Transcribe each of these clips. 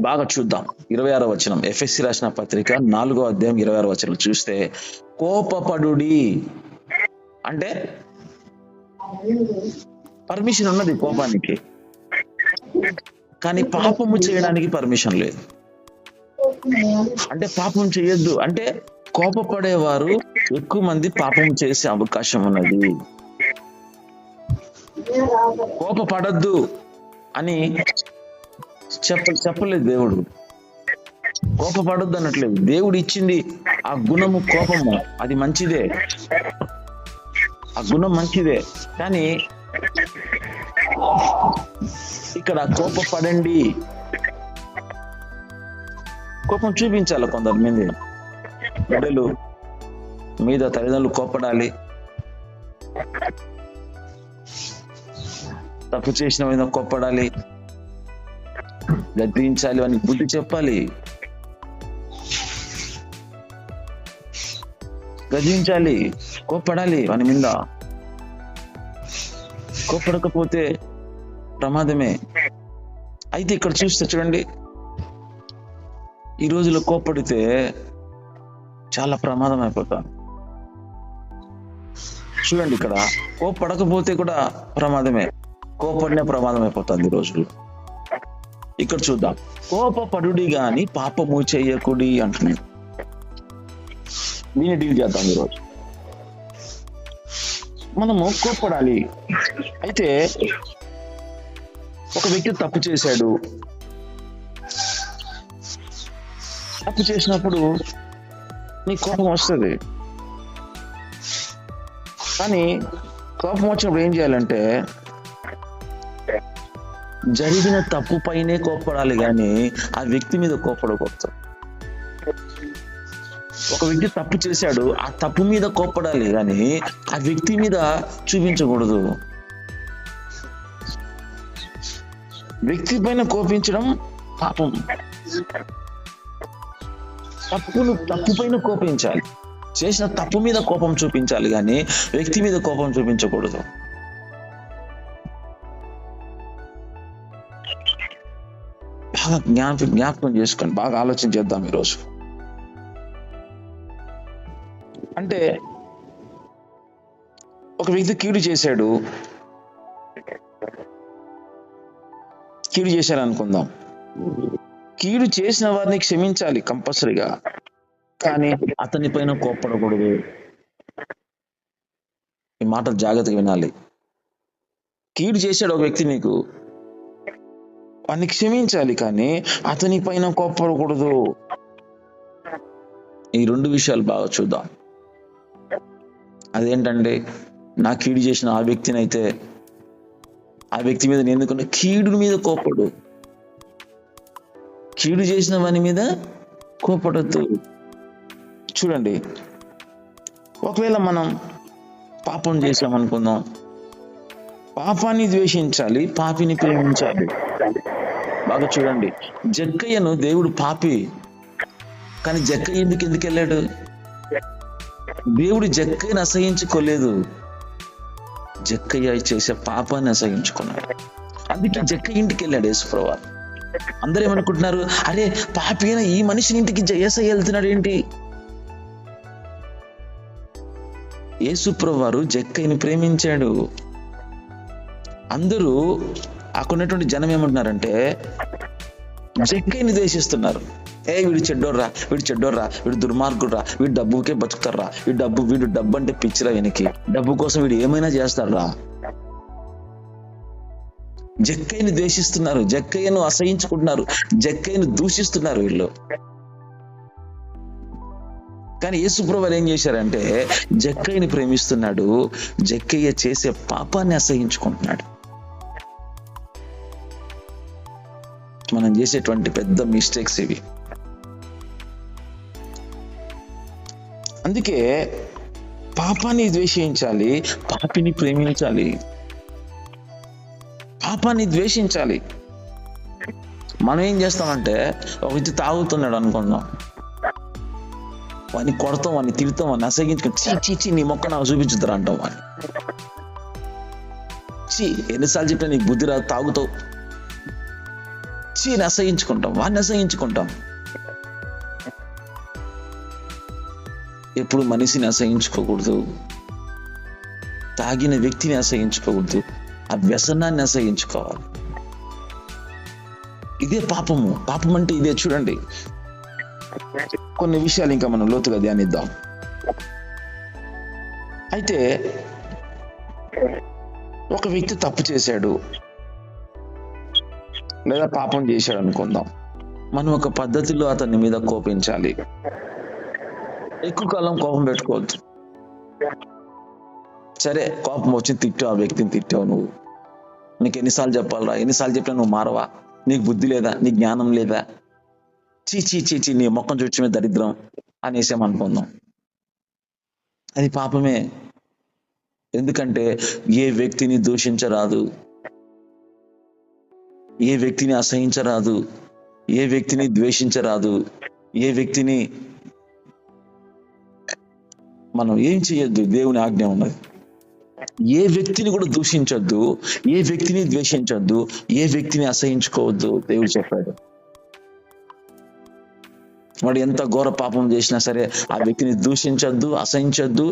బాగా చూద్దాం. 26వ వచనం, ఎఫెసీ రాసిన పత్రిక 4వ అధ్యాయం 26వ వచనం చూస్తే, కోపపడుడి అంటే పర్మిషన్ ఉన్నది కోపానికి, కానీ పాపము చేయడానికి పర్మిషన్ లేదు. అంటే పాపం చేయొద్దు అంటే, కోపపడేవారు ఎక్కువ మంది పాపం చేసే అవకాశం ఉన్నది. కోపపడద్దు అని చెప్పలేదు దేవుడు. కోపపడొద్దు అనట్లేదు. దేవుడు ఇచ్చింది ఆ గుణము, కోపము, అది మంచిదే, ఆ గుణం మంచిదే. కానీ ఇక్కడ కోపపడండి, కోపం చూపించాలి. కొంతమంది బిడ్డలు మీద తల్లిదండ్రులు కోపడాలి, తప్పు చేసిన మీద కోపడాలి, గద్దించాలి, వానికి బుద్ధి చెప్పాలి, గద్దించాలి, కోపడాలి వాని మీద. కోపడకపోతే ప్రమాదమే. అయితే ఇక్కడ చూస్తే చూడండి, ఈ రోజులో కోపడితే చాలా ప్రమాదం అయిపోతాం. చూడండి, ఇక్కడ కోపడకపోతే కూడా ప్రమాదమే, కోపడిన ప్రమాదం అయిపోతుంది ఈ రోజుల్లో. ఇక్కడ చూద్దాం, కోపపడుడి గాని పాపము చేయకుడి అంటున్నాడు. దీన్ని డీల్ చేద్దాం ఈరోజు. మనము కోపడాలి. అయితే ఒక వ్యక్తి తప్పు చేశాడు. తప్పు చేసినప్పుడు నీ కోపం వస్తుంది. కానీ కోపం వచ్చినప్పుడు ఏం చేయాలంటే, జరిగిన తప్పు పైనే కోపడాలి, కానీ ఆ వ్యక్తి మీద కోపడకూడదు. ఒక వ్యక్తి తప్పు చేశాడు, ఆ తప్పు మీద కోపడాలి, కానీ ఆ వ్యక్తి మీద చూపించకూడదు. వ్యక్తి పైన కోపించడం పాపం. తప్పు పైన కోపించాలి, చేసిన తప్పు మీద కోపం చూపించాలి, కానీ వ్యక్తి మీద కోపం చూపించకూడదు. బాగా జ్ఞాపకం చేసుకోండి, బాగా ఆలోచన చేద్దాం ఈరోజు. అంటే ఒక వ్యక్తి కీడు చేశాడు అనుకుందాం. కీడు చేసిన వారిని క్షమించాలి కంపల్సరీగా, కానీ అతని పైన కోప్పడకూడదు. ఈ మాటలు జాగ్రత్తగా వినాలి. కీడు చేశాడు ఒక వ్యక్తి, నీకు వాడిని క్షమించాలి, కానీ అతని పైన కోప్పడకూడదు. ఈ రెండు విషయాలు బాగా చూద్దాం. అదేంటంటే, నా కీడు చేసిన ఆ వ్యక్తిని అయితే ఆ వ్యక్తి మీద నేను ఎందుకున్నా, కీడు మీద కోపడు, కీడు చేసిన వాని మీద కోపడద్దు. చూడండి, ఒకవేళ మనం పాపం చేసామనుకుందాం, పాపాన్ని ద్వేషించాలి, పాపిని ప్రేమించాలి. బాగా చూడండి, జక్కయ్యను దేవుడు పాపి, కానీ జక్కయ్య ఎందుకు వెళ్ళాడు? దేవుడు జక్కయ్యను అసహించుకోలేదు, జక్కయ్య చేసే పాపాన్ని అసహించుకున్నాడు. అందుకే జక్కయ్య ఇంటికి వెళ్ళాడు యేసుప్రభు. అందరూ ఏమనుకుంటున్నారు, అరే పాపి అయినా ఈ మనిషిని ఇంటికి యేసయ్య వెళ్తున్నాడు ఏంటి? యేసుప్రభు వారు జక్కయ్యని ప్రేమించాడు. అందరూ అక్కడున్నటువంటి జనం ఏమంటున్నారంటే, జక్కయ్యని ద్వేషిస్తున్నారు. వీడు చెడ్డోర్రా, వీడు దుర్మార్గుడురా, వీడు డబ్బుకే బతుకుతారా, వీడు డబ్బు అంటే పిచ్చిరా, వెనక్కి డబ్బు కోసం వీడు ఏమైనా చేస్తారా. జక్కయ్యని ద్వేషిస్తున్నారు, జక్కయ్యను అసహించుకుంటున్నారు, జక్కయ్యను దూషిస్తున్నారు వీళ్ళు. కానీ యేసుప్రభు వారు ఏం చేశారంటే, జక్కయ్యని ప్రేమిస్తున్నాడు, జక్కయ్య చేసే పాపాన్ని అసహించుకుంటున్నాడు. మనం చేసేటువంటి పెద్ద మిస్టేక్స్ ఇవి. అందుకే పాపాన్ని ద్వేషించాలి, పాపిని ప్రేమించాలి. పాపాన్ని ద్వేషించాలి. మనం ఏం చేస్తామంటే, ఒక వ్యక్తి తాగుతున్నాడు అనుకుందాం, వాడిని కొడతాం, వాడిని తిడతాం, వాడిని అసగించుకుని చీ నీ మొక్క నాకు చూపించుతారు అంటాం. వాడిని ఎన్నిసార్లు చెప్పినా నీకు బుద్ధి రాదు, తాగుతావు, చీని అసహించుకుంటాం, వాడిని అసహించుకుంటాం. ఎప్పుడు మనిషిని అసహించుకోకూడదు, తాగిన వ్యక్తిని అసహించుకోకూడదు, ఆ వ్యసనాన్ని అసహించుకోవాలి. ఇదే పాపము. పాపం అంటే ఇదే. చూడండి, కొన్ని విషయాలు ఇంకా మనం లోతుగా ధ్యానిద్దాం. అయితే ఒక వ్యక్తి తప్పు చేశాడు లేదా పాపం చేశాడు అనుకుందాం. మనం ఒక పద్ధతిలో అతని మీద కోపించాలి. ఎక్కువ కాలం కోపం పెట్టుకోవద్దు. సరే, కోపం వచ్చి తిట్టావు, ఆ వ్యక్తిని తిట్టావు. నువ్వు నీకు ఎన్నిసార్లు చెప్పాలరా? ఎన్నిసార్లు చెప్పినా నువ్వు మారవా? నీకు బుద్ధి లేదా? నీకు జ్ఞానం లేదా? చీ నీ మొక్కం చూచమే దరిద్రం అనేసామనుకుందాం. అది పాపమే. ఎందుకంటే ఏ వ్యక్తిని దూషించరాదు, ఏ వ్యక్తిని అసహించరాదు, ఏ వ్యక్తిని ద్వేషించరాదు, ఏ వ్యక్తిని మనం ఏం చేయొద్దు. దేవుని ఆజ్ఞ ఉన్నది. ఏ వ్యక్తిని కూడా దూషించొద్దు, ఏ వ్యక్తిని ద్వేషించొద్దు, ఏ వ్యక్తిని అసహించుకోవద్దు. దేవుడు చెప్పాడు. వాడు ఎంత ఘోర పాపం చేసినా సరే ఆ వ్యక్తిని దూషించొద్దు, అసహించొద్దు,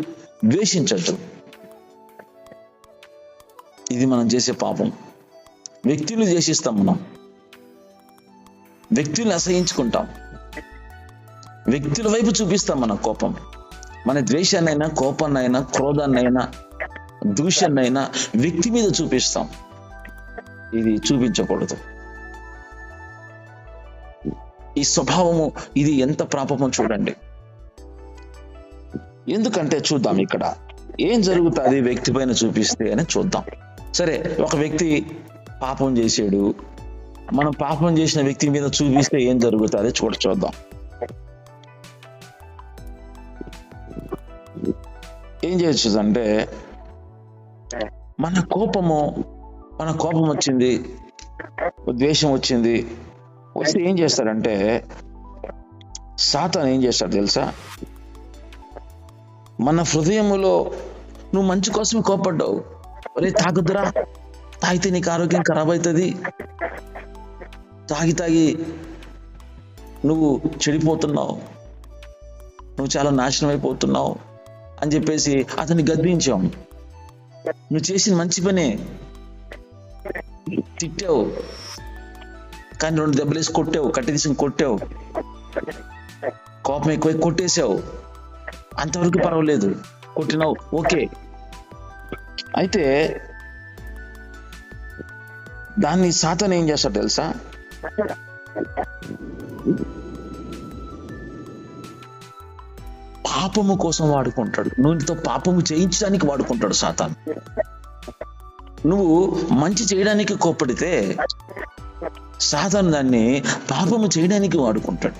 ద్వేషించొద్దు. ఇది మనం చేసే పాపం. వ్యక్తులు ద్వేషిస్తాం, మనం వ్యక్తుల్ని అసహించుకుంటాం, వ్యక్తుల వైపు చూపిస్తాం మన కోపం. మన ద్వేషాన్నైనా, కోపాన్నైనా, క్రోధాన్నైనా, దూషాన్నైనా వ్యక్తి మీద చూపిస్తాం. ఇది చూపించకూడదు. ఈ స్వభావము ఇది ఎంత పాపమో చూడండి. ఎందుకంటే చూద్దాం ఇక్కడ ఏం జరుగుతుంది వ్యక్తి పైన చూపిస్తే అని చూద్దాం. సరే, ఒక వ్యక్తి పాపం చేసాడు, మనం పాపం చేసిన వ్యక్తి మీద చూపిస్తే ఏం జరుగుతుంది చూద్దాం. ఏం చేయొచ్చు అంటే, మన కోపం వచ్చింది, ద్వేషం వచ్చింది, వస్తే ఏం చేస్తాడంటే సాతాను ఏం చేస్తాడు తెలుసా? మన హృదయములో నువ్వు మంచి కోసమే కోపడ్డావు, ఒరే తాగుద్దురా, తాగితే నీకు ఆరోగ్యం ఖరాబ్ అవుతుంది, తాగి నువ్వు చెడిపోతున్నావు, నువ్వు చాలా నాశనం అయిపోతున్నావు అని చెప్పేసి అతన్ని గద్దించాం. నువ్వు చేసిన మంచి పనే, తిట్టావు, కానీ 2 దెబ్బలేసి కొట్టావు, కట్టి తీసి కొట్టావు, కోపం ఎక్కువ కొట్టేసావు, అంతవరకు పర్వాలేదు, కొట్టినావు, ఓకే. అయితే దాన్ని సాతాను ఏం చేస్తాడు తెలుసా? పాపము కోసం వాడుకుంటాడు. నువ్వుతో పాపము చేయించడానికి వాడుకుంటాడు సాతాను. నువ్వు మంచి చేయడానికి కోప్పడితే సాతాను దాన్ని పాపము చేయడానికి వాడుకుంటాడు.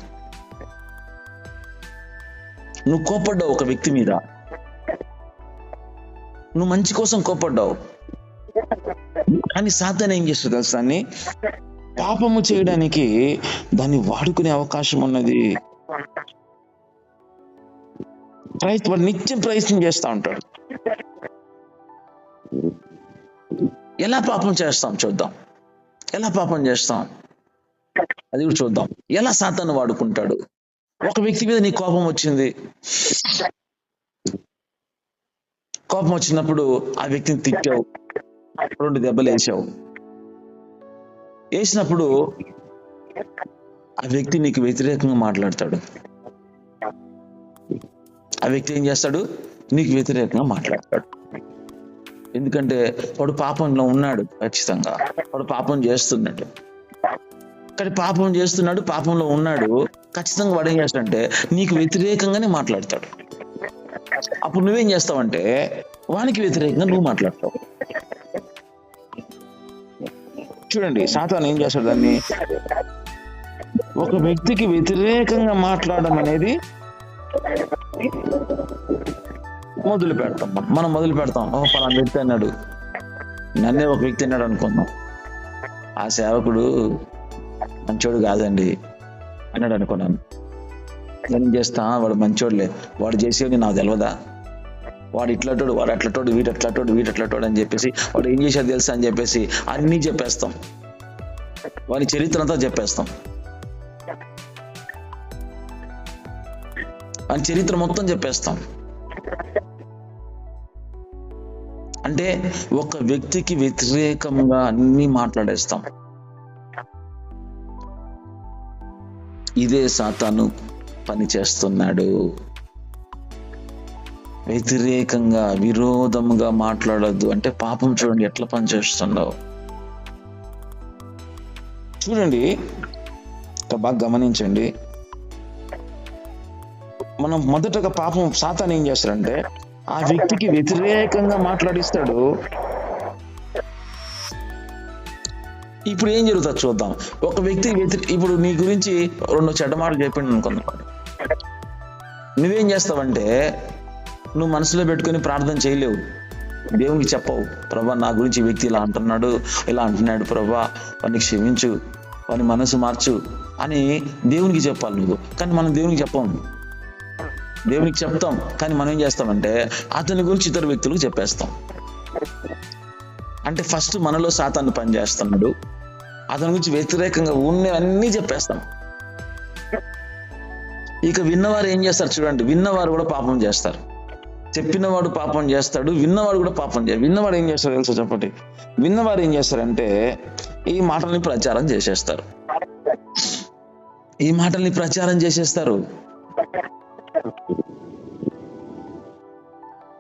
నువ్వు కోప్పడ్డావు ఒక వ్యక్తి మీద, నువ్వు మంచి కోసం కోప్పడ్డావు, కానీ సాతాను ఏం చేస్తుంది తెలుసా? దాన్ని పాపము చేయడానికి దాన్ని వాడుకునే అవకాశం ఉన్నది. నిత్యం ప్రయత్నం చేస్తూ ఉంటాడు. ఎలా పాపం చేస్తాం చూద్దాం. ఎలా పాపం చేస్తాం అది కూడా చూద్దాం. ఎలా సాతాను వాడుకుంటాడు. ఒక వ్యక్తి మీద నీ కోపం వచ్చింది, కోపం వచ్చినప్పుడు ఆ వ్యక్తిని తిట్టావు, 2 దెబ్బలు వేసావు. వేసినప్పుడు ఆ వ్యక్తి నీకు వ్యతిరేకంగా మాట్లాడతాడు. ఆ వ్యక్తి ఏం చేస్తాడు? నీకు వ్యతిరేకంగా మాట్లాడతాడు. ఎందుకంటే వాడు పాపంలో ఉన్నాడు, ఖచ్చితంగా వాడు పాపం చేస్తున్నాడు. కానీ పాపం చేస్తున్నాడు, పాపంలో ఉన్నాడు, ఖచ్చితంగా వాడు ఏం చేస్తాడంటే నీకు వ్యతిరేకంగానే మాట్లాడతాడు. అప్పుడు నువ్వేం చేస్తావంటే వానికి వ్యతిరేకంగా నువ్వు మాట్లాడతావు. చూడండి, సాతాను ఏం చేస్తాడు? దాన్ని ఒక వ్యక్తికి వ్యతిరేకంగా మాట్లాడడం అనేది మొదలు పెడతాం. మనం మొదలు పెడతాం, పలానా వ్యక్తి అన్నాడు, నన్నే ఒక వ్యక్తి అన్నాడు అనుకుందాం, ఆ సేవకుడు మంచోడు కాదండి అన్నాడు అనుకున్నాను. ఏం చేస్తా, వాడు మంచోడులే, వాడు చేసేది నాకు తెలియదా, వాడు ఇట్లటోడు, వాడు అట్లటోడు, వీటట్లటోడు అని చెప్పేసి వాడు ఏం చేశాడు తెలుసా అని చెప్పేసి అన్నీ చెప్పేస్తాం. వాని చరిత్ర అంతా చెప్పేస్తాం. వాని చరిత్ర మొత్తం చెప్పేస్తాం. అంటే ఒక వ్యక్తికి వ్యతిరేకంగా అన్ని మాట్లాడేస్తాం. ఇదే సాతాను పని చేస్తున్నాడు. వ్యతిరేకంగా విరోధముగా మాట్లాడొద్దు అంటే పాపం చూడండి ఎట్లా పనిచేస్తుందో. చూడండి బాగా గమనించండి. మనం మొదటగా పాపం సాతాను ఏం చేస్తాడంటే ఆ వ్యక్తికి వ్యతిరేకంగా మాట్లాడిస్తాడు. ఇప్పుడు ఏం జరుగుతుంది చూద్దాం. ఒక వ్యక్తి ఇప్పుడు నీ గురించి 2 చెడ్డ మాటలు చెప్పిండు అనుకుందాం. నువ్వేం చేస్తావంటే నువ్వు మనసులో పెట్టుకొని ప్రార్థన చేయలేవు, దేవునికి చెప్పవు. ప్రభా నా గురించి వ్యక్తి ఇలా అంటున్నాడు ప్రభా వాడిని క్షమించు, వాని మనసు మార్చు అని దేవునికి చెప్పాలి నువ్వు. కానీ మనం దేవునికి చెప్పాము. దేవునికి చెప్తాం కానీ మనం ఏం చేస్తామంటే అతని గురించి ఇతర వ్యక్తులకు చెప్పేస్తాం. అంటే ఫస్ట్ మనలో సాతాను పని చేస్తున్నాడు, అతని గురించి వ్యతిరేకంగా ఉన్నవన్నీ చెప్పేస్తాం. ఇక విన్నవారు ఏం చేస్తారు చూడండి. విన్నవారు కూడా పాపం చేస్తారు. చెప్పినవాడు పాపం చేస్తాడు, విన్నవాడు కూడా పాపం చేస్తాడు. విన్నవాడు ఏం చేస్తాడు తెలుసా చెప్పండి. విన్నవారు ఏం చేస్తారంటే ఈ మాటల్ని ప్రచారం చేసేస్తారు.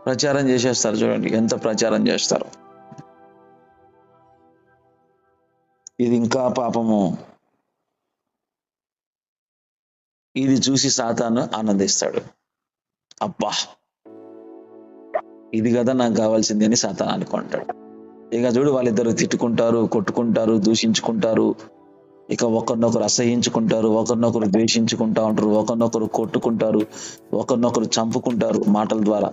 ప్రచారం చేసేస్తారు. చూడండి ఎంత ప్రచారం చేస్తారు. ఇది ఇంకా పాపము. ఇది చూసి సాతాను ఆనందిస్తాడు. అబ్బా ఇది కదా నాకు కావాల్సింది అని సాతాను అనుకుంటాడు. ఇక చూడు వాళ్ళిద్దరు తిట్టుకుంటారు, కొట్టుకుంటారు, దూషించుకుంటారు, ఇక ఒకరినొకరు అసహించుకుంటారు, ఒకరినొకరు ద్వేషించుకుంటా ఉంటారు, ఒకరినొకరు కొట్టుకుంటారు, ఒకరినొకరు చంపుకుంటారు మాటల ద్వారా.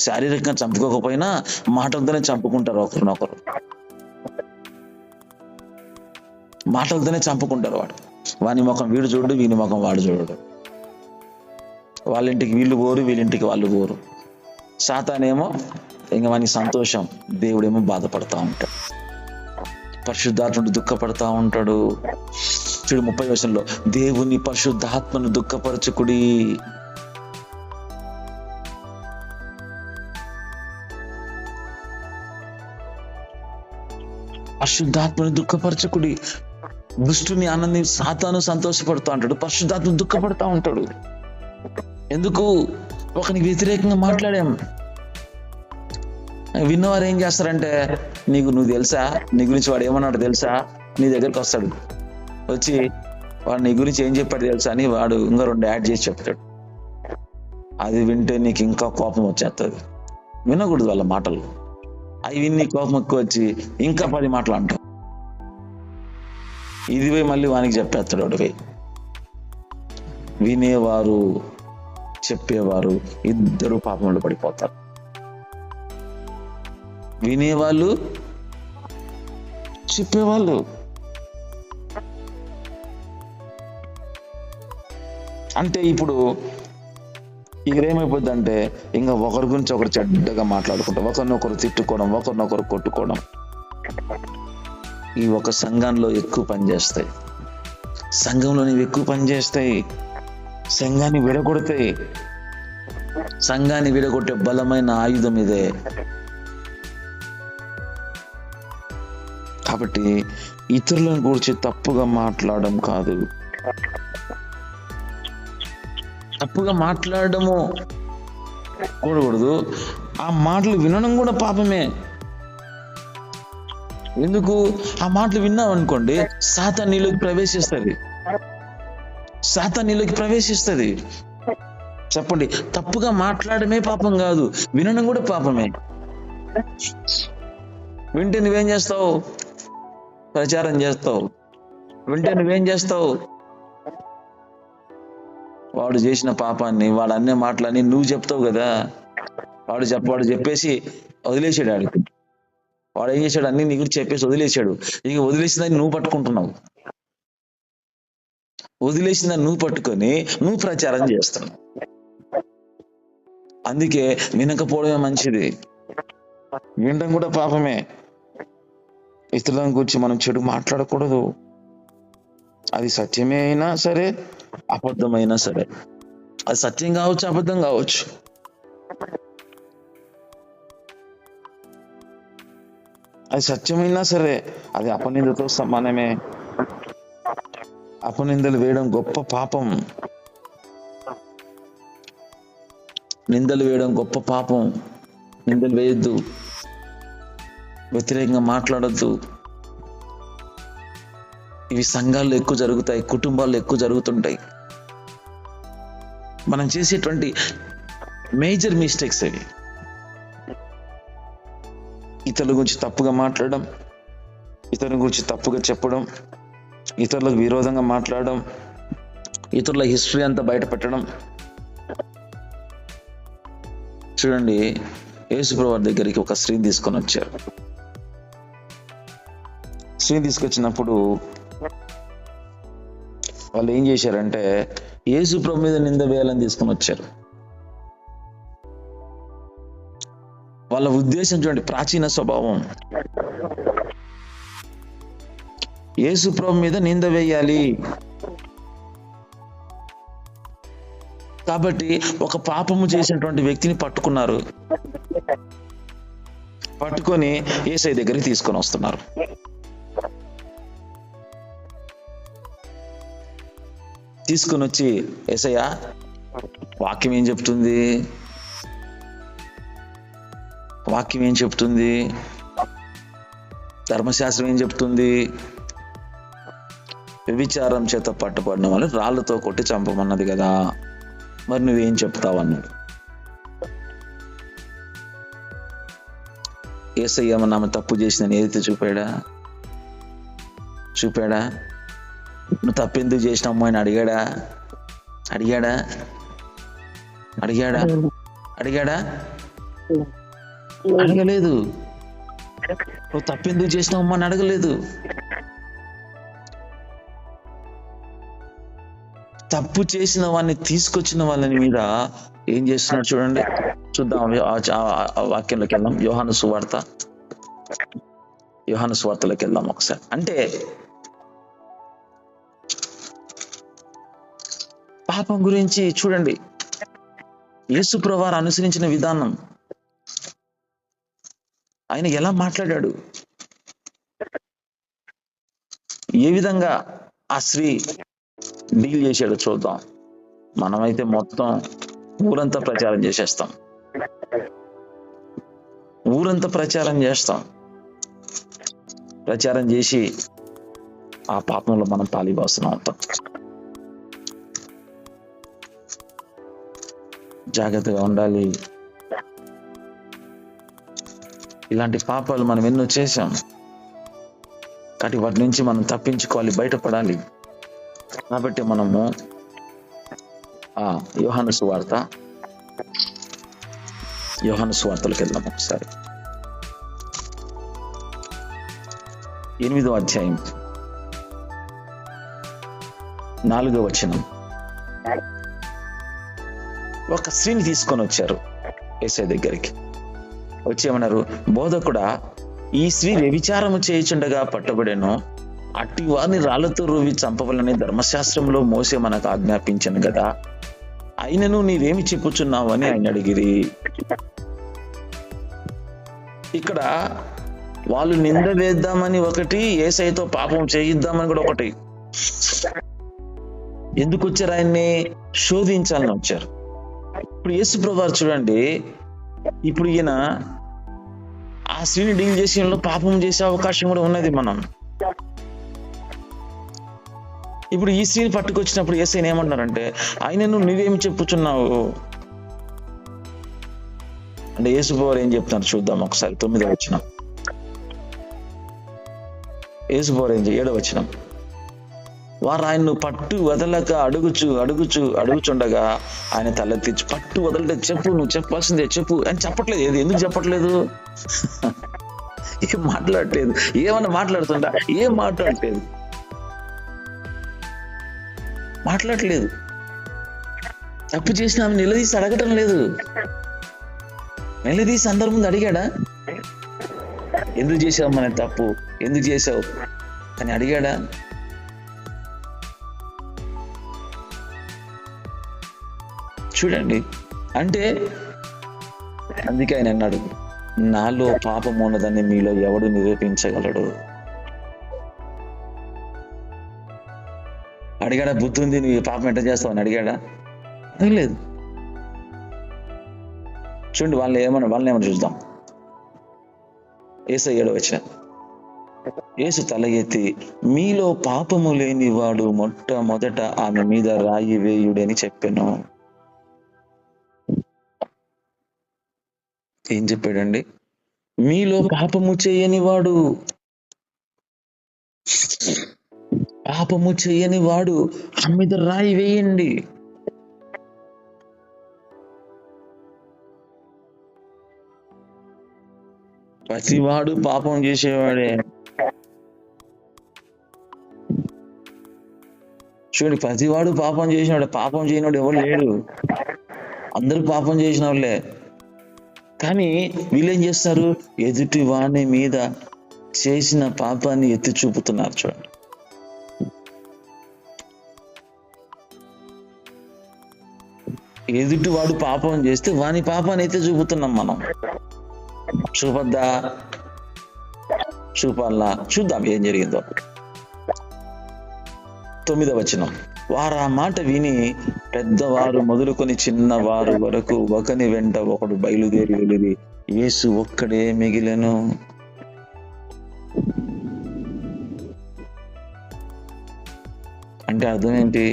శారీరకంగా చంపుకోకపోయినా మాటలతోనే చంపుకుంటారు. ఒకరినొకరు మాటలతోనే చంపుకుంటారు. వాని ముఖం వీడు చూడు, వీని ముఖం వాడు చూడడు. వాళ్ళింటికి వీళ్ళు పోరు, వీళ్ళింటికి వాళ్ళు పోరు. సాతానేమో ఇంకా వాని సంతోషం, దేవుడేమో బాధపడతా ఉంటాడు, పరిశుద్ధాత్మను దుఃఖపడతా ఉంటాడు. చూడు 30వ వచనంలో దేవుని పరిశుద్ధాత్మను దుఃఖపరచుకుడి. పరిశుద్ధాత్మను దుఃఖపరచకుడి. దుష్టుని సాతాను సంతోషపడుతూ ఉంటాడు, పరిశుద్ధాత్మ దుఃఖపడతా ఉంటాడు. ఎందుకు? ఒకనికి వ్యతిరేకంగా మాట్లాడాం. విన్నవారు ఏం చేస్తారంటే నువ్వు తెలుసా, నీ గురించి వాడు ఏమన్నాడు తెలుసా, నీ దగ్గరికి వస్తాడు. వచ్చి వాడు నీ గురించి ఏం చెప్పాడు తెలుసా అని వాడు ఇంకా 2 యాడ్ చేసి చెప్తాడు. అది వింటే నీకు ఇంకా కోపం వచ్చేస్తుంది. వినకూడదు వాళ్ళ మాటలు. అవి విని కోపం ఎక్కువ వచ్చి ఇంకా 10 మాటలు అంటాం. ఇది పోయి మళ్ళీ వానికి చెప్పేస్తాడు. వాడిపై వినేవారు చెప్పేవారు ఇద్దరు పాపంలో పడిపోతారు. వినేవాళ్ళు చెప్పేవాళ్ళు. అంటే ఇప్పుడు ఏమైపోద్ది అంటే ఇంకా ఒకరి గురించి ఒకరు చెడ్డగా మాట్లాడుకుంటాం, ఒకరినొకరు తిట్టుకోవడం, ఒకరినొకరు కొట్టుకోవడం. ఈ ఒక సంఘంలో ఎక్కువ పనిచేస్తాయి. సంఘంలో ఎక్కువ పనిచేస్తాయి. సంఘాన్ని విడగొడతాయి. సంఘాన్ని విడగొట్టే బలమైన ఆయుధం ఇదే. కాబట్టి ఇతరులను గురించి తప్పుగా మాట్లాడడం కాదు, తప్పుగా మాట్లాడము కూడకూడదు. ఆ మాటలు వినడం కూడా పాపమే. ఎందుకు? ఆ మాటలు విన్నాం అనుకోండి సాతాను నీలోకి ప్రవేశిస్తుంది. చెప్పండి, తప్పుగా మాట్లాడమే పాపం కాదు, వినడం కూడా పాపమే. వింటే నువ్వేం చేస్తావు? ప్రచారం చేస్తావు. వింటే నువ్వేం చేస్తావు? వాడు చేసిన పాపాన్ని, వాడు అన్నే మాటలని నువ్వు చెప్తావు కదా. వాడు చెప్పేసి వదిలేసాడు. వాడు ఏం చేశాడు? అన్ని నీ గురించి చెప్పేసి వదిలేశాడు. ఇక వదిలేసిందని నువ్వు పట్టుకుంటున్నావు. వదిలేసిందని నువ్వు పట్టుకొని నువ్వు ప్రచారం చేస్తున్నావు. అందుకే వినకపోవడమే మంచిది. వినడం కూడా పాపమే. ఇతరులను గురించి మనం చెడు మాట్లాడకూడదు. అది సత్యమే అయినా సరే, అబద్ధమైనా సరే. అది సత్యం కావచ్చు, అబద్ధం కావచ్చు. అది సత్యమైనా సరే అది అపనిందతో సమానమే. అపనిందలు వేయడం గొప్ప పాపం. నిందలు వేయడం గొప్ప పాపం. నిందలు వేయొద్దు, వ్యతిరేకంగా మాట్లాడొద్దు. ఇవి సంఘాల్లో ఎక్కువ జరుగుతాయి, కుటుంబాల్లో ఎక్కువ జరుగుతుంటాయి. మనం చేసేటువంటి మేజర్ మిస్టేక్స్ అవి. ఇతరుల గురించి తప్పుగా మాట్లాడడం, ఇతరుల గురించి తప్పుగా చెప్పడం, ఇతరులకు విరోధంగా మాట్లాడడం, ఇతరుల హిస్టరీ అంతా బయట పెట్టడం. చూడండి, యేసుప్రభు దగ్గరికి ఒక స్త్రీని తీసుకొని వచ్చారు. స్త్రీని తీసుకొచ్చినప్పుడు వాళ్ళు ఏం చేశారంటే యేసుప్రభు మీద నింద వేయాలని తీసుకొని వచ్చారు. వాళ్ళ ఉద్దేశం చూడండి, ప్రాచీన స్వభావం. యేసుప్రభు మీద నింద వేయాలి కాబట్టి ఒక పాపము చేసినటువంటి వ్యక్తిని పట్టుకున్నారు. పట్టుకొని యేసయ్య దగ్గరికి తీసుకొని వస్తున్నారు. తీసుకొని వచ్చి, యేసయ్య వాక్యం ఏం చెప్తుంది, వాక్యం ఏం చెప్తుంది, ధర్మశాస్త్రం ఏం చెప్తుంది, వ్యభిచారం చేత పట్టుబడిన వాళ్ళు రాళ్లతో కొట్టి చంపమన్నది కదా, మరి నువ్వేం చెప్తావు అన్నాడు. యేసయ్య ఏమన్నా తప్పు చేసిందని ఏదైతే చూపాడా? నువ్వు తప్పెందుకు చేసినావు అని అడిగాడా? అడగలేదు. నువ్వు తప్పెందుకు చేసినావు అని అడగలేదు. తప్పు చేసిన వాడిని తీసుకొచ్చిన వాళ్ళని మీద ఏం చేస్తున్నాడు చూడండి. చూద్దాం, వాక్యంలోకి వెళ్దాం. యోహాను సువార్తలోకి వెళ్దాం ఒకసారి. అంటే పాపం గురించి చూడండి, యేసుప్రభు వారు అనుసరించిన విధానం, ఆయన ఎలా మాట్లాడాడు, ఏ విధంగా ఆ స్త్రీ డీల్ చేశాడో చూద్దాం. మనమైతే మొత్తం ఊరంతా ప్రచారం చేసేస్తాం, ప్రచారం చేసి ఆ పాపంలో మనం పాలిభాసనం అవుతాం. జాగ్రత్తగా ఉండాలి. ఇలాంటి పాపాలు మనం ఎన్నో చేశాం కాబట్టి వాటి నుంచి మనం తప్పించుకోవాలి, బయటపడాలి. కాబట్టి మనము యోహాను సువార్తలకు వెళ్దాం ఒకసారి. 8వ అధ్యాయం 4వ వచనం. ఒక స్త్రీని తీసుకొని వచ్చారు యేసయ్య దగ్గరికి. వచ్చి ఏమన్నారు, బోధకుడా, ఈ స్త్రీ వ్యభిచారము చేయుచుండగా పట్టబడెను, అట్టి వారిని రాళ్లతో రువి చంపవలని ధర్మశాస్త్రంలో మోసే మనకు ఆజ్ఞాపించను కదా, అయినను నీవేమి చెప్పుచున్నావు అని ఆయన అడిగిరి. ఇక్కడ వాళ్ళు నింద వేద్దామని ఒకటి, యేసయ్యతో పాపం చేయిద్దామని కూడా ఒకటి. ఎందుకు వచ్చారు? ఆయన్ని శోధించాలని వచ్చారు. ఇప్పుడు యేసుప్రభు వారు చూడండి, ఇప్పుడు ఈయన ఆ స్త్రీని డీల్ చేసి పాపం చేసే అవకాశం కూడా ఉన్నది. మనం ఇప్పుడు ఈ స్త్రీని పట్టుకొచ్చినప్పుడు యేసయ్య ఏమంటున్నారంటే, ఆయనను నువ్వేమి చెప్పుచున్నావు అంటే యేసుప్రభు వారు ఏం చెప్తున్నారు చూద్దాం ఒకసారి. 9వ వచనం. యేసుప్రభు వారు 7వ వచనం. వారు ఆయన్ను పట్టు వదలక అడుగుచుండగా ఆయన తలెత్తి, పట్టు వదలటే చెప్పు, నువ్వు చెప్పాల్సిందే చెప్పు అని చెప్పట్లేదు. ఎందుకు చెప్పట్లేదు? ఏం మాట్లాడట్లేదు. ఏమన్నా మాట్లాడుతుందా? ఏం మాట్లాడట్లేదు. తప్పు చేసిన ఆమె నిలదీసి అడగటం లేదు. నిలదీసి అందరి ముందు అడిగాడా? ఎందుకు చేసావు మన తప్పు, ఎందుకు చేసావు అని అడిగాడా? చూడండి, అంటే అందుకే ఆయన అన్నాడు, నాలో పాపం ఉన్నదని మీలో ఎవడు నిరూపించగలడు? అడిగాడా? బుద్ధి ఉంది, నువ్వు పాపం ఎట్లా చేస్తావు అని అడిగాడా? అడగలేదు. చూడండి, వాళ్ళని ఏమన్నా చూద్దాం. యేసు 7వ వచనం, యేసు తల ఎత్తి, మీలో పాపము లేని వాడు మొట్టమొదట ఆమె మీద రాయి వేయుడని చెప్పాను. ఏం చెప్పాడండి? మీలో పాపము చేయని వాడు ఆమె మీద రాయి వేయండి. ప్రతివాడు పాపం చేసేవాడే. చూడండి, ప్రతివాడు పాపం చేసినవాడు, పాపం చేయనివాడు ఎవరు లేడు, అందరూ పాపం చేసిన వాళ్ళే. కానీ వీళ్ళేం చేస్తారు? ఎదుటి వాని మీద చేసిన పాపాన్ని ఎత్తి చూపుతున్నారు. చూడండి, ఎదుటి వాడు పాపం చేస్తే వాని పాపాన్ని ఎత్తి చూపుతున్నాం మనం. చూపద్దా? చూపాలా? చూద్దాం ఏం జరిగిందో. 9వ వచనం, వారు ఆ మాట విని పెద్దవారు మొదలుకొని చిన్నవారు వరకు ఒకని వెంట ఒకడు బయలుదేరి వెళ్ళిరి. యేసు ఒక్కడే మిగిలెను. అంటే అర్థం ఏంటి?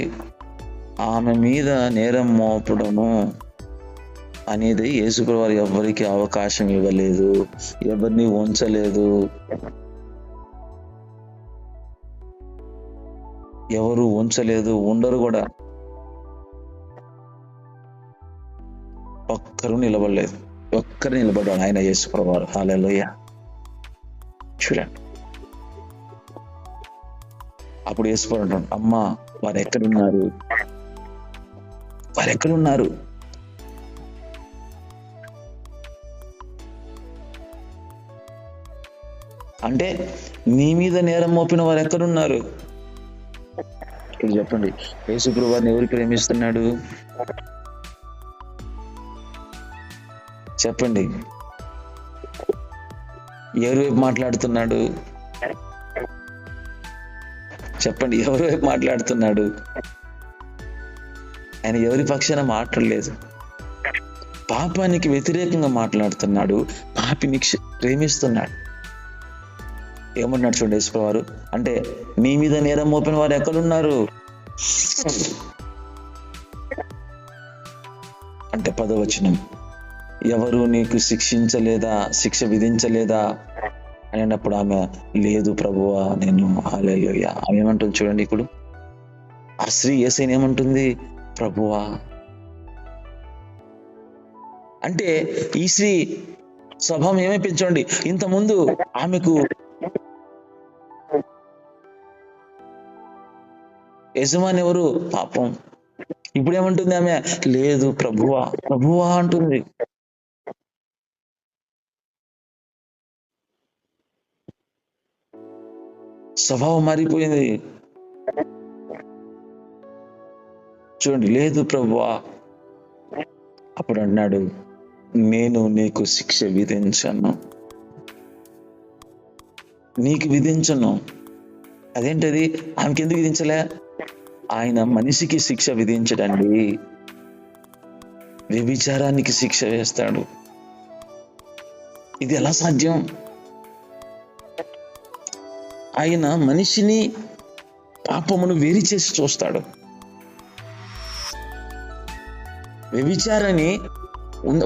ఆమె మీద నేరం మోపడము అనేది యేసుప్రభువు వారు ఎవరికి అవకాశం ఇవ్వలేదు, ఎవరిని ఉంచలేదు. ఎవరు ఉంచలేదు, ఉండరు కూడా. ఒక్కరు నిలబడలేదు, ఒక్కరు నిలబడ్డాడు ఆయన యేసుప్రభువు వారు. హల్లెలూయా. చూడండి, అప్పుడు యేసుప్రభువు అంటాడు, అమ్మా వారు ఎక్కడున్నారు? అంటే నీ మీద నేరం మోపిన వారు ఎక్కడున్నారు? ఇప్పుడు చెప్పండి, యేసుప్రభువు వారిని ఎవరు ప్రేమిస్తున్నాడు? చెప్పండి, ఎవరి వైపు మాట్లాడుతున్నాడు? చెప్పండి, ఎవరి వైపు మాట్లాడుతున్నాడు? ఆయన ఎవరి పక్షాన మాట్లాడలేదు, పాపానికి వ్యతిరేకంగా మాట్లాడుతున్నాడు, పాపిని ప్రేమిస్తున్నాడు. ఏమన్నాడు చూడండి యేసుప్రభువు వారు, అంటే నీ మీద నేరం మోపిన వారు ఎక్కడున్నారు అంటే 10వ వచనం, ఎవరు నీకు శిక్ష విధించలేదా అని అన్నప్పుడు ఆమె, లేదు ప్రభువా, నేను. హల్లెలూయా. ఆమె ఏమంటుంది చూడండి, ఇప్పుడు ఆ స్త్రీ యేసయ్యని ఏమంటుంది? ప్రభువా. అంటే ఈ స్త్రీ స్వభావం ఏమైపోయింది? ఇంతకుముందు ఆమెకు యజమాని ఎవరు? పాపం. ఇప్పుడు ఏమంటుంది ఆమె? లేదు ప్రభువా, ప్రభువా అంటుంది. స్వభావం మారిపోయింది. చూడండి, లేదు ప్రభువా. అప్పుడు అన్నాడు, నేను నీకు శిక్ష విధించను, నీకు విధించను. అదేంటది? ఆమెకి ఎందుకు విధించలే? ఆయన మనిషికి శిక్ష విధించడండి, వ్యభిచారానికి శిక్ష వేస్తాడు. ఇది ఎలా సాధ్యం? ఆయన మనిషిని పాపమును వేరు చేసి చూస్తాడు.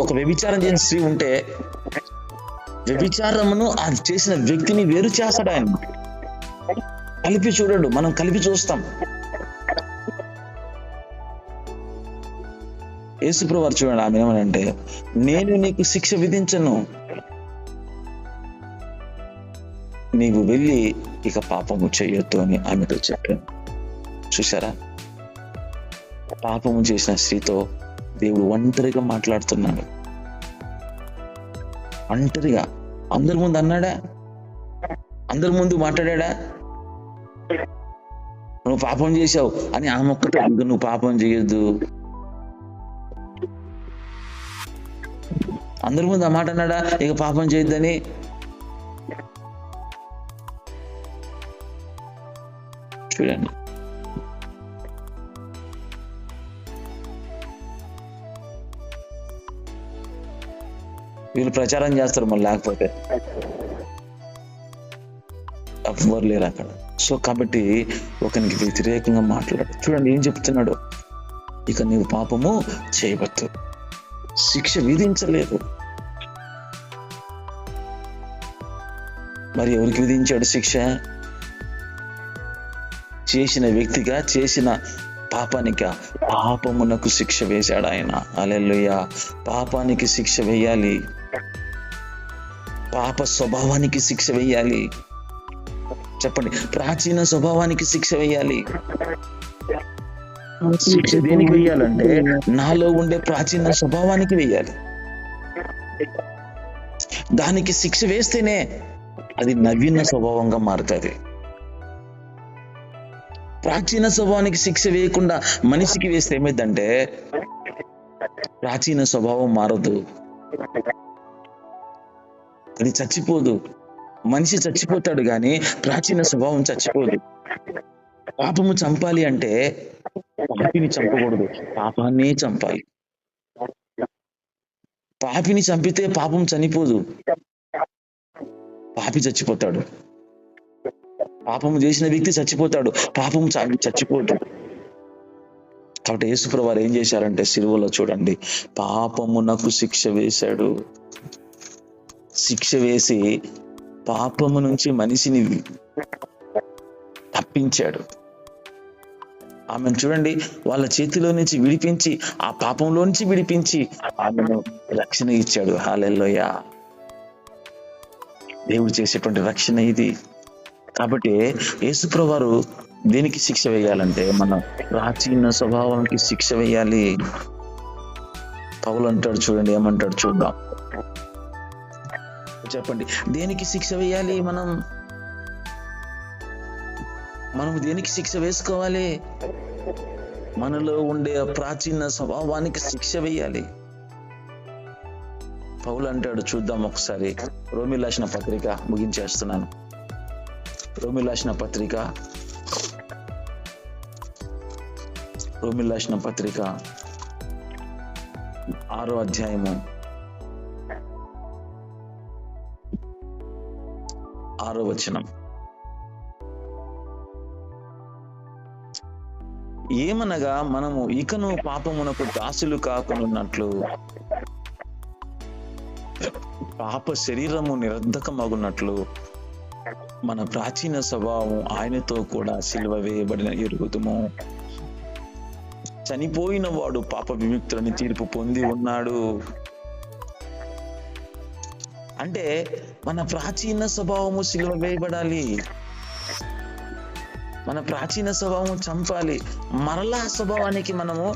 ఒక వ్యభిచారం చేసిన స్త్రీ ఉంటే వ్యభిచారమును అది చేసిన వ్యక్తిని వేరు చేస్తాడు ఆయన. కలిపి చూడడు, మనం కలిపి చూస్తాం. యేసుప్రభువు వారు చూడండి, ఆమె ఏమనంటే, నేను నీకు శిక్ష విధించను, నీవు వెళ్ళి ఇక పాపము చేయొద్దు అని ఆమెతో చెప్పాను. చూసారా, పాపము చేసిన స్త్రీతో దేవుడు ఒంటరిగా మాట్లాడుతున్నాడు. ఒంటరిగా అందరి ముందు అన్నాడా? అందరి ముందు మాట్లాడా? నువ్వు పాపం చేశావు అని ఆమె ఒక్కటే, నువ్వు పాపం చేయొద్దు. అందరి ముందు ఆ మాట అన్నాడా ఇక పాపం చేయొద్దని? చూడండి, వీళ్ళు ప్రచారం చేస్తారు, మళ్ళీ లేకపోతే ఎవ్వరు లేరు అక్కడ. సో కాబట్టి ఒకనికి వ్యతిరేకంగా మాట్లాడు. చూడండి ఏం చెప్తున్నాడు, ఇక నీవు పాపము చేయవద్దు. శిక్ష విధించలేదు. మరి ఎవరికి విధించాడు శిక్ష? చేసిన వ్యక్తిగా, చేసిన పాపానిక? పాపమునకు శిక్ష వేశాడు ఆయన. హల్లెలూయా. పాపానికి శిక్ష వేయాలి, పాప స్వభావానికి శిక్ష వేయాలి. చెప్పండి, ప్రాచీన స్వభావానికి శిక్ష వేయాలి. శిక్ష దేనికి వేయాలంటే నాలో ఉండే ప్రాచీన స్వభావానికి వేయాలి. దానికి శిక్ష వేస్తేనే అది నవీన స్వభావంగా మారుతుంది. ప్రాచీన స్వభావానికి శిక్ష వేయకుండా మనిషికి వేస్తే ఏమైందంటే ప్రాచీన స్వభావం మారదు, అది చచ్చిపోదు. మనిషి చచ్చిపోతాడు కానీ ప్రాచీన స్వభావం చచ్చిపోదు. పాపము చంపాలి అంటే పాపిని చంపకూడదు, పాపాన్నే చంపాలి. పాపిని చంపితే పాపం చనిపోదు, పాపి చచ్చిపోతాడు. పాపము చేసిన వ్యక్తి చచ్చిపోతాడు, పాపము చచ్చిపోదు. కాబట్టి యేసుప్రభువు వారు ఏం చేశారంటే సిలువలో చూడండి, పాపమునకు శిక్ష వేశాడు. శిక్ష వేసి పాపము నుంచి మనిషిని తప్పించాడు. ఆమెను చూడండి, వాళ్ళ చేతిలో నుంచి విడిపించి, ఆ పాపంలో నుంచి విడిపించి ఆమెను రక్షణ ఇచ్చాడు. హల్లెలూయా. దేవుడు చేసేటువంటి రక్షణ ఇది. కాబట్టి యేసుప్రభువు వారు దేనికి శిక్ష వేయాలంటే మనం ప్రాచీన స్వభావానికి శిక్ష వేయాలి. పౌలు అంటాడు చూడండి, ఏమంటాడు చూద్దాం. చెప్పండి, దేనికి శిక్ష వేయాలి? మనం దేనికి శిక్ష వేసుకోవాలి? మనలో ఉండే ప్రాచీన స్వభావానికి శిక్ష వేయాలి. పౌలు అంటాడు చూద్దాం ఒకసారి, రోమీయులకు రాసిన పత్రిక, ముగించేస్తున్నాను. రోమీయులకు రాసిన పత్రిక 6వ అధ్యాయము 6వ వచనం. ఏమనగా మనము ఇకను పాపమునకు దాసులు కాకున్నట్లు పాప శరీరము నిరర్ధకమగునట్లు మన ప్రాచీన స్వభావం ఆయనతో కూడా సిలువ వేయబడిన ఎరుగుదుము. చనిపోయిన వాడు పాప విముక్తులని తీర్పు పొంది ఉన్నాడు. అంటే మన ప్రాచీన స్వభావము సిలువ వేయబడాలి, మన ప్రాచీన స్వభావం చంపాలి. మరలా స్వభావానికి మనము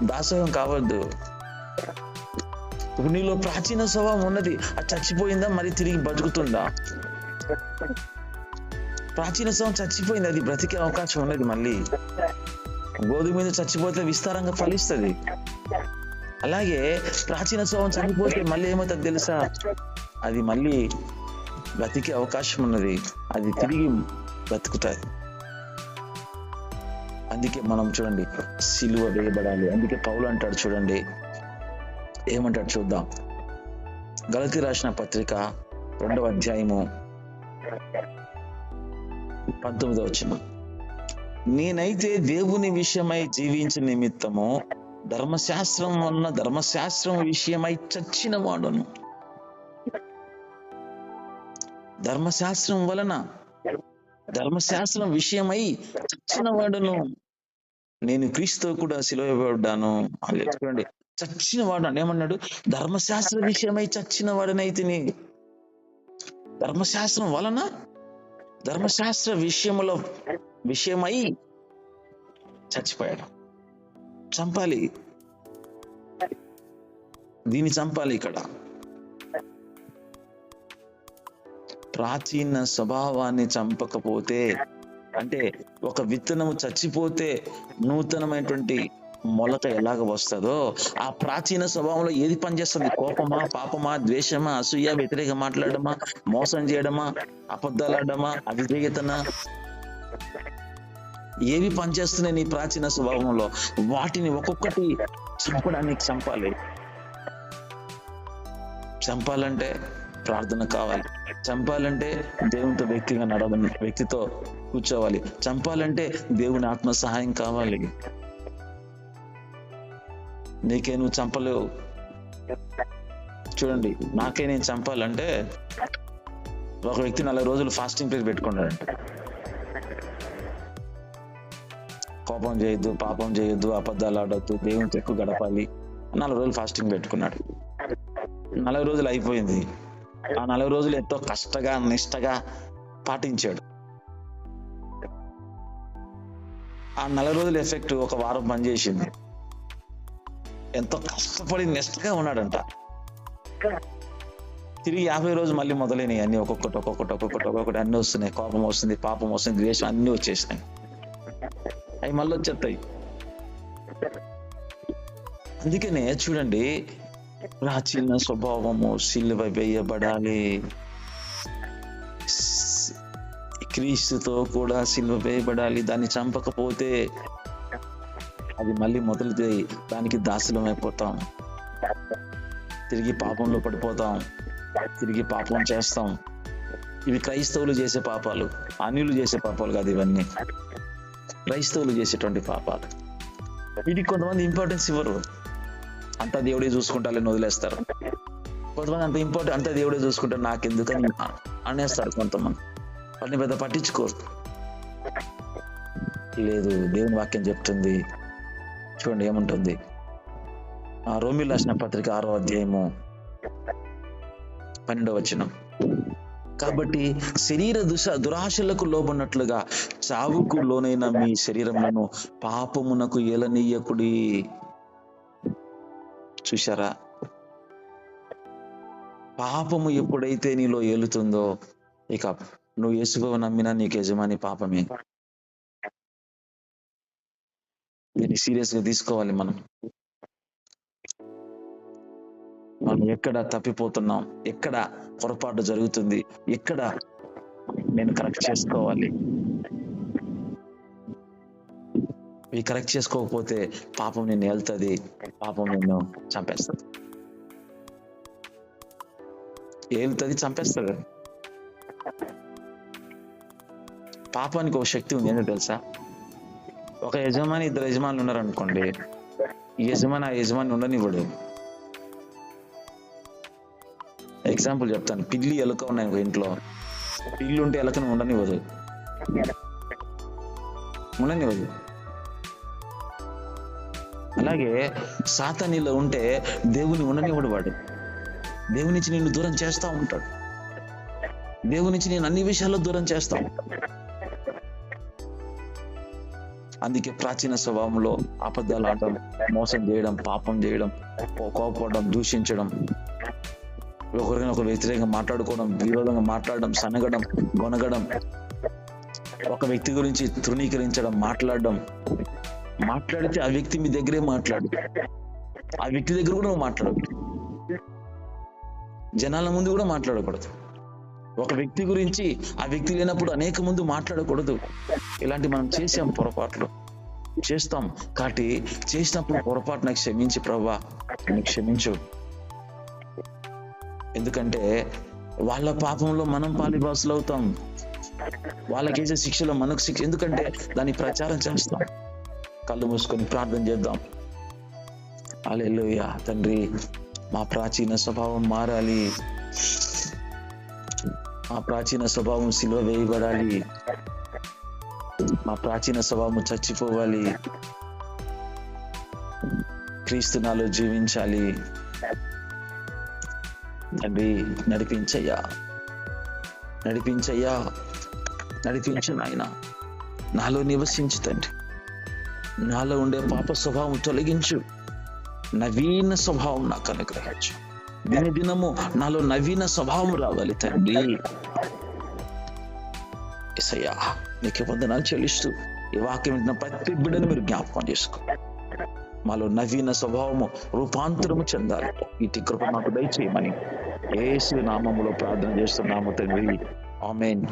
దాసోహం కావద్దు. ఇప్పుడు నీలో ప్రాచీన స్వభావం ఉన్నది, అది చచ్చిపోయిందా, మరి తిరిగి బతుకుతుందా? ప్రాచీన స్వభావం చచ్చిపోయింది, అది బ్రతికే అవకాశం ఉన్నది. మళ్ళీ గోధుమ మీద చచ్చిపోతే విస్తారంగా ఫలిస్తుంది. అలాగే ప్రాచీన స్వభావం చనిపోతే మళ్ళీ ఏమవుతుంది తెలుసా? అది మళ్ళీ బ్రతికే అవకాశం ఉన్నది, అది తిరిగి బ్రతుకుతుంది. అందుకే మనం చూడండి సిలువ వేయబడాలి. అందుకే పౌలు అంటాడు చూడండి, ఏమంటాడు చూద్దాం. గలతీ రాసిన పత్రిక 2వ అధ్యాయము 19వ వచనం. నేనైతే దేవుని విషయమై జీవించిన నిమిత్తము ధర్మశాస్త్రం వలన ధర్మశాస్త్రం విషయమై చచ్చిన వాడును. ధర్మశాస్త్రం వలన ధర్మశాస్త్రం విషయమై చచ్చిన వాడును. నేను క్రీస్తుతో కూడా సిలువ వేయబడ్డాను. చూడండి, చచ్చిన వాడు అని ఏమన్నాడు? ధర్మశాస్త్ర విషయమై చచ్చిన వాడనైతిని. ధర్మశాస్త్రం వలన ధర్మశాస్త్ర విషయమై చచ్చిపోయాడు. చంపాలి, దీన్ని చంపాలి. ఇక్కడ ప్రాచీన స్వభావాన్ని చంపకపోతే, అంటే ఒక విత్తనము చచ్చిపోతే నూతనమైనటువంటి మొలక ఎలాగ వస్తుందో, ఆ ప్రాచీన స్వభావంలో ఏది పనిచేస్తుంది? కోపమా, పాపమా, ద్వేషమా, అసూయ, వ్యతిరేక మాట్లాడమా, మోసం చేయడమా, అబద్ధాలాడమా, అవిధేయతనా? ఏవి పనిచేస్తున్నాయి నీ ప్రాచీన స్వభావంలో? వాటిని ఒక్కొక్కటి చంపడానికి చంపాలి. చంపాలంటే ప్రార్థన కావాలి, చంపాలంటే దేవునితో వ్యక్తితో కూర్చోవాలి, చంపాలంటే దేవుని ఆత్మ సహాయం కావాలి. నీకే నువ్వు చంపలేవు. చూడండి, నాకే నేను చంపాలంటే ఒక వ్యక్తి 40 రోజులు ఫాస్టింగ్ ప్రేయర్ పెట్టుకున్నాడంట. కోపం చేయొద్దు, పాపం చేయొద్దు, అబద్ధాలు ఆడొద్దు, దేవునితో ఎక్కువ గడపాలి. 40 రోజులు ఫాస్టింగ్ పెట్టుకున్నాడు. 40 రోజులు అయిపోయింది. ఆ 40 రోజులు ఎంతో కష్టంగా, నిష్టగా పాటించాడు. ఆ 40 రోజుల ఎఫెక్ట్ ఒక వారం పనిచేసింది. ఎంతో కష్టపడి నిష్టగా ఉన్నాడంట. తిరిగి 50 రోజు మళ్ళీ మొదలైనవి అన్ని, ఒక్కొక్కటి అన్ని వస్తున్నాయి. కోపం వస్తుంది, పాపం వస్తుంది, ద్వేషం అన్ని వచ్చేసినాయి. అవి మళ్ళీ వచ్చేస్తాయి. అందుకనే చూడండి, ప్రాచీన స్వభావము సిలువ వేయబడాలి. క్రీస్తుతో కూడా సిలువ వేయబడాలి. దాన్ని చంపకపోతే అది మళ్ళీ మొదలుతాయి. దానికి దాసులం అయిపోతాం, తిరిగి పాపంలో పడిపోతాం, తిరిగి పాపం చేస్తాం. ఇవి క్రైస్తవులు చేసే పాపాలు, అన్యులు చేసే పాపాలు కాదు. ఇవన్నీ క్రైస్తవులు చేసేటువంటి పాపాలు. వీటికి కొంతమంది ఇంపార్టెన్స్ ఇవ్వరు. అంతా దేవుడే చూసుకుంటారని వదిలేస్తారు. కొంతమంది అంతా దేవుడే చూసుకుంటారు, నాకెందుకని అనేస్తారు. కొంతమంది వాటిని పెద్ద పట్టించుకోరు. లేదు, దేవుని వాక్యం చెప్తుంది. చూడండి ఏముంటుంది, రోమీయులకు రాసిన పత్రిక 6వ అధ్యాయము 12వ వచనం. కాబట్టి శరీర దురాశలకు లోబడినట్లుగా చావుకు లోనైన మీ శరీరములను పాపమునకు ఏలనీయకుడి. చూశారా? పాపము ఎప్పుడైతే నీలో ఏలుతుందో, ఇక నువ్వు యేసుప్రభువును నమ్మినా నీకు యజమాని పాపమే. దీన్ని సీరియస్ గా తీసుకోవాలి. మనం ఎక్కడ తప్పిపోతున్నాం, ఎక్కడ పొరపాటు జరుగుతుంది, ఎక్కడ నేను కరెక్ట్ చేసుకోవాలి. ఇవి కరెక్ట్ చేసుకోకపోతే పాపం నిన్ను వెళ్తుంది, పాపం నిన్ను చంపేస్తుంది. ఏలుతుంది, చంపేస్తుంది. పాపానికి ఒక శక్తి ఉంది. ఏంటో తెలుసా? ఒక యజమాని, 2 యజమానులు ఉన్నారనుకోండి, ఈ యజమాని ఆ యజమాని ఉండనివ్వడు. ఎగ్జాంపుల్ చెప్తాను. పిల్లి, ఎలుక ఉన్నాయి ఒక ఇంట్లో. పిల్లి ఉంటే ఎలుకను ఉండనివ్వదు. అలాగే సాతానీలో ఉంటే దేవుని ఉండనివ్వడు. వాడు దేవుని నుంచి నిన్ను దూరం చేస్తూ ఉంటాడు. దేవుని నుంచి నేను అన్ని విషయాల్లో దూరం చేస్తా ఉంటాను. అందుకే ప్రాచీన స్వభావంలో అబద్ధాలు ఆడడం, మోసం చేయడం, పాపం చేయడం, కోపపడడం, దూషించడం, ఒకరికైనా ఒక వ్యతిరేకంగా మాట్లాడుకోవడం, విరోధంగా మాట్లాడడం, సనగడం, గొనగడం, ఒక వ్యక్తి గురించి తృణీకరించడం, మాట్లాడితే ఆ వ్యక్తి మీ దగ్గరే మాట్లాడు, ఆ వ్యక్తి దగ్గర కూడా నువ్వు మాట్లాడకూడదు, జనాల ముందు కూడా మాట్లాడకూడదు. ఒక వ్యక్తి గురించి ఆ వ్యక్తి లేనప్పుడు అనేక ముందు మాట్లాడకూడదు. ఇలాంటి మనం చేసాం, పొరపాట్లు చేస్తాం. కాబట్టి చేసినప్పుడు పొరపాటు నాకు క్షమించి ప్రభువా, నాకు క్షమించు. ఎందుకంటే వాళ్ళ పాపంలో మనం పాలిభాసులు అవుతాం, వాళ్ళకేసే శిక్షలో మనకు శిక్ష. ఎందుకంటే దాన్ని ప్రచారం చేస్తాం. కళ్ళు మూసుకొని ప్రార్థన చేద్దాం. హల్లెలూయా. తండ్రి, మా ప్రాచీన స్వభావం మారాలి. మా ప్రాచీన స్వభావం సిలువ వేయబడాలి. మా ప్రాచీన స్వభావం చచ్చిపోవాలి. క్రీస్తు నాలో జీవించాలి. తండ్రి, నడిపించయ్యా, నడిపించు నాయన. నాలో నివసించు తండ్రి. నాలో ఉండే పాప స్వభావం తొలగించు. నవీన స్వభావం నాకు అనుగ్రహించు. దినదినము నాలో నవీన స్వభావం రావాలి తండ్రి. యేసయ్యా నీకు వందనాలు చెల్లిస్తూ ఈ వాక్యం వింటున్న ప్రతి బిడ్డను మీరు జ్ఞాపకం చేసుకో. మాలో నవీన స్వభావము రూపాంతరము చెందాలి. ఇటు కృప మాకు దయచేయమని యేసు నామములో ప్రార్థన చేస్తున్నాము తండ్రి. ఆమేన్.